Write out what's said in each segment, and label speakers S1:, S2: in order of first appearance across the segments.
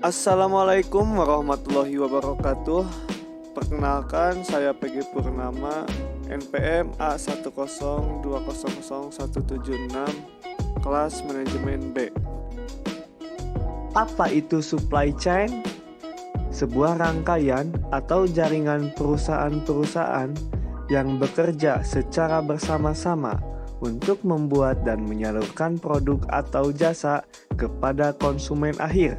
S1: Assalamualaikum warahmatullahi wabarakatuh. Perkenalkan, saya PG Purnama, NPM A102000176, kelas manajemen B. Apa itu supply chain? Sebuah rangkaian atau jaringan perusahaan-perusahaan yang bekerja secara bersama-sama untuk membuat dan menyalurkan produk atau jasa kepada konsumen akhir.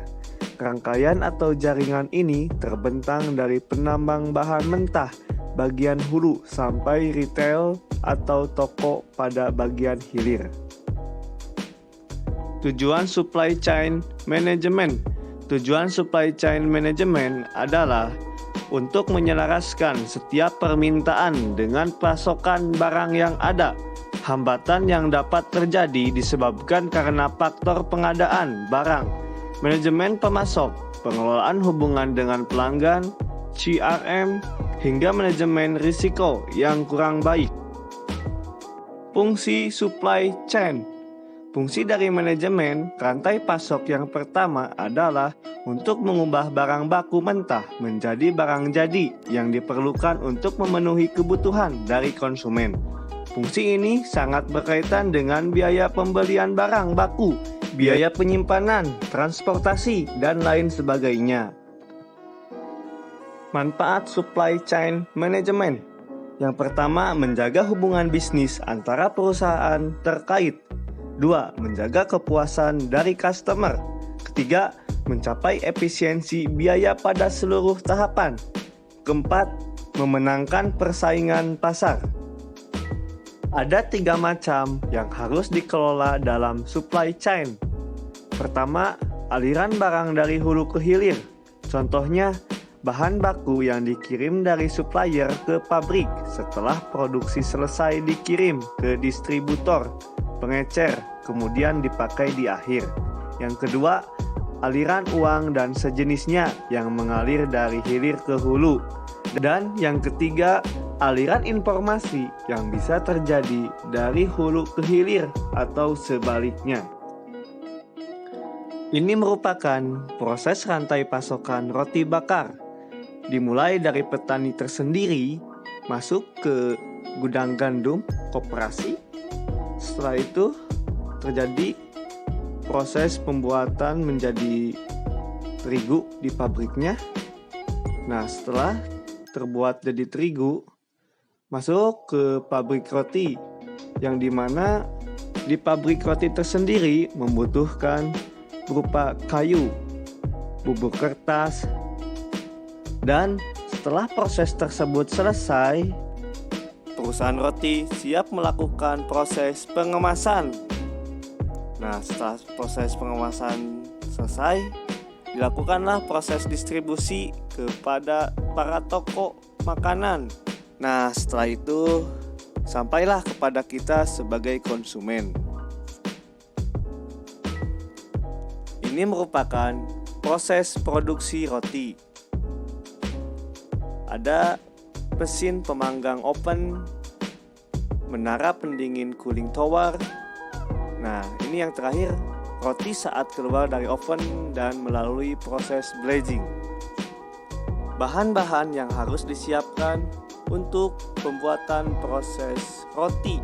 S1: Rangkaian atau jaringan ini terbentang dari penambang bahan mentah bagian hulu sampai retail atau toko pada bagian hilir. Tujuan supply chain management. Tujuan supply chain management adalah untuk menyelaraskan setiap permintaan dengan pasokan barang yang ada. Hambatan yang dapat terjadi disebabkan karena faktor pengadaan barang, manajemen pemasok, pengelolaan hubungan dengan pelanggan, CRM, hingga manajemen risiko yang kurang baik. Fungsi supply chain. Fungsi dari manajemen rantai pasok yang pertama adalah untuk mengubah barang baku mentah menjadi barang jadi yang diperlukan untuk memenuhi kebutuhan dari konsumen. Fungsi ini sangat berkaitan dengan biaya pembelian barang baku, biaya penyimpanan, transportasi, dan lain sebagainya. Manfaat supply chain management. Yang pertama, menjaga hubungan bisnis antara perusahaan terkait. 2. Menjaga kepuasan dari customer. Ketiga, mencapai efisiensi biaya pada seluruh tahapan. Keempat, memenangkan persaingan pasar. Ada 3 macam yang harus dikelola dalam supply chain. Pertama, aliran barang dari hulu ke hilir. Contohnya, bahan baku yang dikirim dari supplier ke pabrik setelah produksi selesai dikirim ke distributor, pengecer, kemudian dipakai di akhir. Yang kedua, aliran uang dan sejenisnya yang mengalir dari hilir ke hulu. Dan yang ketiga, aliran informasi yang bisa terjadi dari hulu ke hilir atau sebaliknya. Ini merupakan proses rantai pasokan roti bakar. Dimulai dari petani tersendiri, masuk ke gudang gandum koperasi. Setelah itu terjadi proses pembuatan menjadi terigu di pabriknya. Nah, setelah terbuat jadi terigu, masuk ke pabrik roti, yang dimana di pabrik roti tersendiri membutuhkan berupa kayu, bubuk kertas, dan setelah proses tersebut selesai, perusahaan roti siap melakukan proses pengemasan. Nah, setelah proses pengemasan selesai, dilakukanlah proses distribusi kepada para toko makanan. Nah, setelah itu sampailah kepada kita sebagai konsumen. Ini merupakan proses produksi roti. Ada mesin pemanggang oven, menara pendingin cooling tower. Nah, ini yang terakhir, roti saat keluar dari oven dan melalui proses glazing. Bahan-bahan yang harus disiapkan untuk pembuatan proses roti.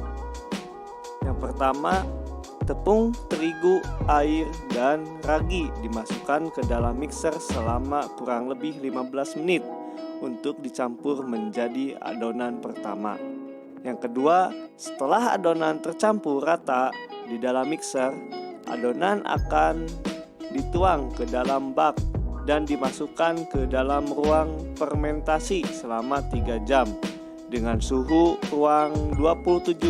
S1: Yang pertama, tepung, terigu, air, dan ragi dimasukkan ke dalam mixer selama kurang lebih 15 menit untuk dicampur menjadi adonan pertama. Yang kedua, setelah adonan tercampur rata di dalam mixer, adonan akan dituang ke dalam bak dan dimasukkan ke dalam ruang fermentasi selama 3 jam dengan suhu ruang 27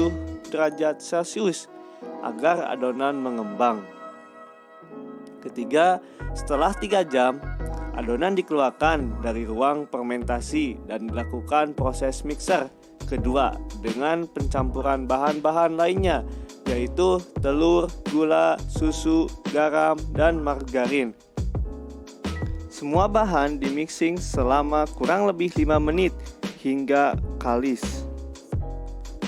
S1: derajat Celcius agar adonan mengembang. Ketiga, setelah 3 jam, adonan dikeluarkan dari ruang fermentasi dan dilakukan proses mixer kedua dengan pencampuran bahan-bahan lainnya, yaitu telur, gula, susu, garam, dan margarin. Semua bahan dimixing selama kurang lebih 5 menit hingga kalis.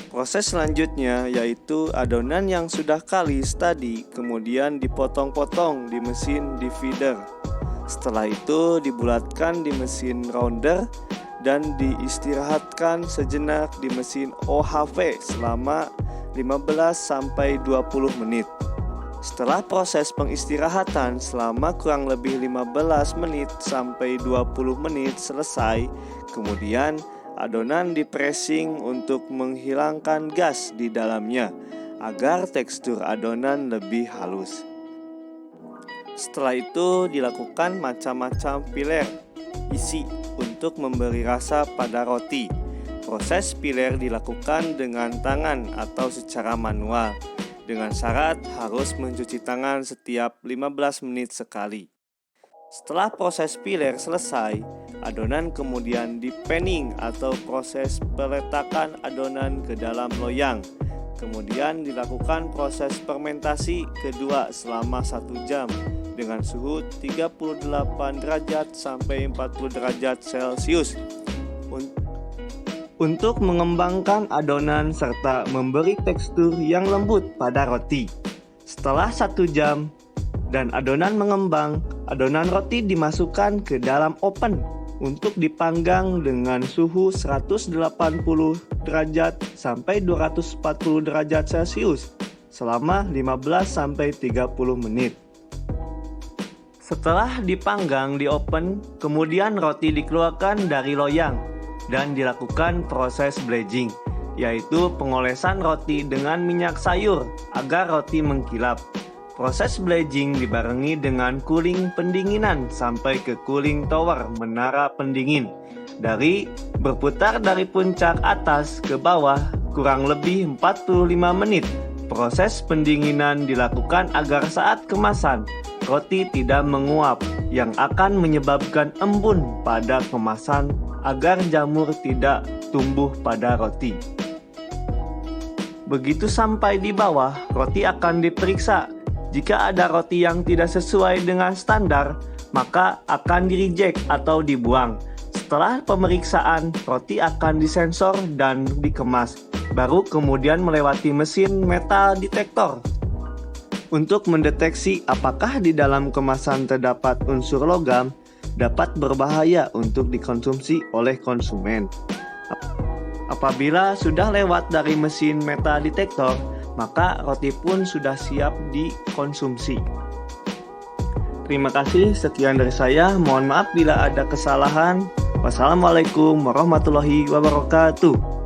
S1: Proses selanjutnya yaitu adonan yang sudah kalis tadi kemudian dipotong-potong di mesin divider. Setelah itu dibulatkan di mesin rounder dan diistirahatkan sejenak di mesin OHV selama 15-20 menit. Setelah proses pengistirahatan selama kurang lebih 15 menit sampai 20 menit selesai, kemudian adonan dipressing untuk menghilangkan gas di dalamnya agar tekstur adonan lebih halus. Setelah itu dilakukan macam-macam filer isi untuk memberi rasa pada roti. Proses filer dilakukan dengan tangan atau secara manual, dengan syarat harus mencuci tangan setiap 15 menit sekali. Setelah proses filer selesai, adonan kemudian dipanning atau proses peletakan adonan ke dalam loyang. Kemudian dilakukan proses fermentasi kedua selama 1 jam dengan suhu 38 derajat sampai 40 derajat Celcius untuk mengembangkan adonan serta memberi tekstur yang lembut pada roti. Setelah 1 jam dan adonan mengembang, adonan roti dimasukkan ke dalam oven untuk dipanggang dengan suhu 180 derajat sampai 240 derajat Celcius selama 15-30 menit. Setelah dipanggang di oven, kemudian roti dikeluarkan dari loyang dan dilakukan proses blanching, yaitu pengolesan roti dengan minyak sayur agar roti mengkilap. Proses blanching dibarengi dengan cooling pendinginan sampai ke cooling tower menara pendingin. Berputar dari puncak atas ke bawah kurang lebih 45 menit. Proses pendinginan dilakukan agar saat kemasan roti tidak menguap yang akan menyebabkan embun pada kemasan agar jamur tidak tumbuh pada roti. Begitu sampai di bawah, roti akan diperiksa. Jika ada roti yang tidak sesuai dengan standar, maka akan di-reject atau dibuang. Setelah pemeriksaan, roti akan disensor dan dikemas, baru kemudian melewati mesin metal detektor untuk mendeteksi apakah di dalam kemasan terdapat unsur logam dapat berbahaya untuk dikonsumsi oleh konsumen. Apabila sudah lewat dari mesin metal detektor, maka roti pun sudah siap dikonsumsi. Terima kasih, sekian dari saya. Mohon maaf bila ada kesalahan. Wassalamualaikum warahmatullahi wabarakatuh.